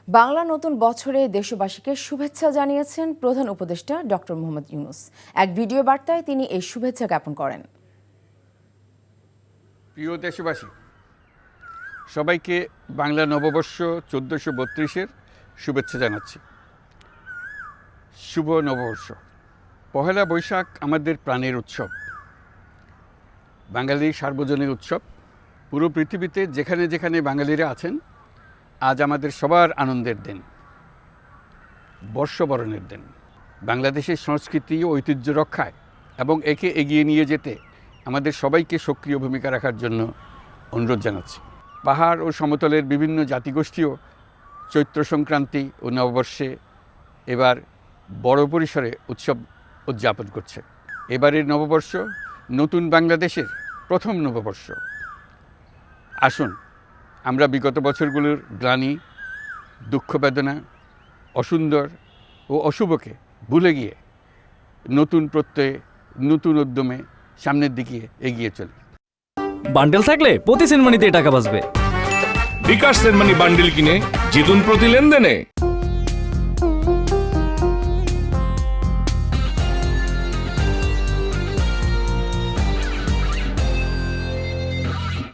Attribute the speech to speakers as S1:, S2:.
S1: বাংলা নতুন বছরে দেশবাসীকে শুভেচ্ছা জানিয়েছেন প্রধান উপদেষ্টা ডক্টর মোহাম্মদ ইউনূস। এক ভিডিও বার্তায় তিনি এই শুভেচ্ছা জ্ঞাপন করেন।
S2: প্রিয় দেশবাসী, সবাইকে বাংলা নববর্ষ 1432-এর শুভেচ্ছা জানাচ্ছি। শুভ নববর্ষ। পহেলা বৈশাখ আমাদের প্রাণের উৎসব, বাঙালির সার্বজনীন উৎসব। পুরো পৃথিবীতে যেখানে যেখানে বাঙালিরা আছেন, আজ আমাদের সবার আনন্দের দিন, বর্ষবরণের দিন। বাংলাদেশের সংস্কৃতি ও ঐতিহ্য রক্ষায় এবং একে এগিয়ে নিয়ে যেতে আমাদের সবাইকে সক্রিয় ভূমিকা রাখার জন্য অনুরোধ জানাচ্ছি। পাহাড় ও সমতলের বিভিন্ন জাতিগোষ্ঠীও চৈত্র সংক্রান্তি ও নববর্ষে এবার বড় পরিসরে উৎসব উদযাপন করছে। এবারের নববর্ষ নতুন বাংলাদেশের প্রথম নববর্ষ। আসুন আমরা বিগত বছরগুলোর গ্লানি, দুঃখ, বেদনা, অসুন্দর ও অশুভকে ভুলে গিয়ে নতুন প্রত্যয়ে, নতুন উদ্যমে সামনের দিকে এগিয়ে চলি।
S3: বান্ডেল থাকলে প্রতি সেনমানিতে টাকা বাঁচবে।
S4: বিকাশ সেনমানি বান্ডেল কিনে জিতুন প্রতি লেনদেনে।